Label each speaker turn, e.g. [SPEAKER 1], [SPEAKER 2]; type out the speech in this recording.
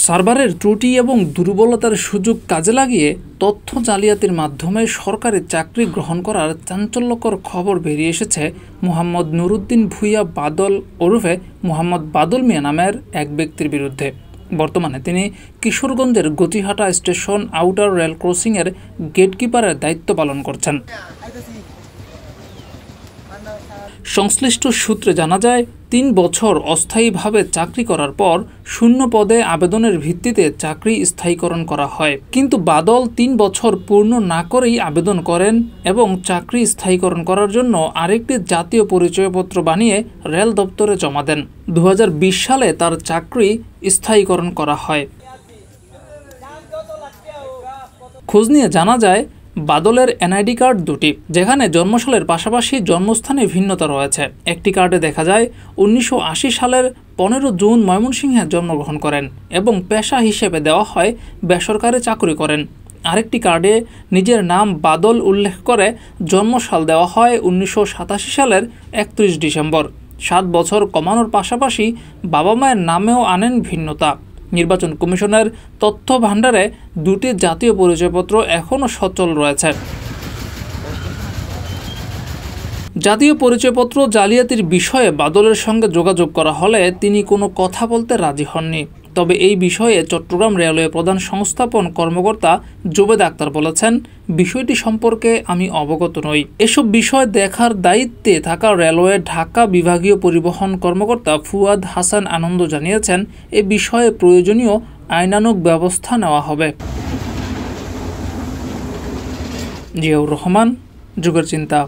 [SPEAKER 1] সার্ভারের ত্রুটি এবং দুর্বলতার সুযোগ কাজে লাগিয়ে তথ্য জালিয়াতির মাধ্যমে সরকারি চাকরি গ্রহণ করার চাঞ্চল্যকর খবর বেরিয়ে এসেছে মোহাম্মদ নুরুদ্দিন ভূঁইয়া বাদল ওরফে মোহাম্মদ বাদল মিয়া নামের এক ব্যক্তির বিরুদ্ধে। বর্তমানে তিনি কিশোরগঞ্জের গতিহাটা স্টেশন আউটার রেল ক্রসিংয়ের গেটকিপারের দায়িত্ব পালন করছেন। সংশ্লিষ্ট সূত্রে জানা যায়, ৩ বছর অস্থায়ীভাবে চাকরি করার পর শূন্য পদে আবেদনের ভিত্তিতে চাকরি স্থায়ীকরণ করা হয়। কিন্তু বাদল ৩ বছর পূর্ণ না করেই আবেদন করেন এবং চাকরি স্থায়ীকরণ করার জন্য আরেকটি জাতীয় পরিচয়পত্র বানিয়ে রেল দপ্তরে জমা দেন। ২০২০ সালে তার চাকরি স্থায়ীকরণ করা হয়। খোঁজ নিয়ে জানা যায়, বাদলের এনআইডি কার্ড দুটি, যেখানে জন্মসালের পাশাপাশি জন্মস্থানে ভিন্নতা রয়েছে। একটি কার্ডে দেখা যায় ১৯৮০ সালের ১৫ জুন ময়মনসিংহে জন্মগ্রহণ করেন এবং পেশা হিসেবে দেওয়া হয় বেসরকারি চাকরি করেন। আরেকটি কার্ডে নিজের নাম বাদল উল্লেখ করে জন্মসাল দেওয়া হয় ১৯৮৭ সালের ৩১ ডিসেম্বর। ৭ বছর কমানোর পাশাপাশি বাবা মায়ের নামেও আনেন ভিন্নতা। নির্বাচন কমিশনের তথ্য ভাণ্ডারে দুটি জাতীয় পরিচয়পত্র এখনও সচল রয়েছে। জাতীয় পরিচয়পত্র জালিয়াতির বিষয়ে বাদলের সঙ্গে যোগাযোগ করা হলে তিনি কোনো কথা বলতে রাজি হননি। তবে এই বিষয়ে চট্টগ্রাম রেলওয়ে প্রধান সংস্থাপন কর্মকর্তা জুবেদ আক্তার বলেছেন, বিষয়টি সম্পর্কে আমি অবগত নই। এসব বিষয় দেখার দায়িত্বে থাকা রেলওয়ে ঢাকা বিভাগীয় পরিবহন কর্মকর্তা ফুয়াদ হাসান আনন্দ জানিয়েছেন, এ বিষয়ে প্রয়োজনীয় আইনানুগ ব্যবস্থা নেওয়া হবে। জিয়াউর রহমান, যুগের চিন্তা।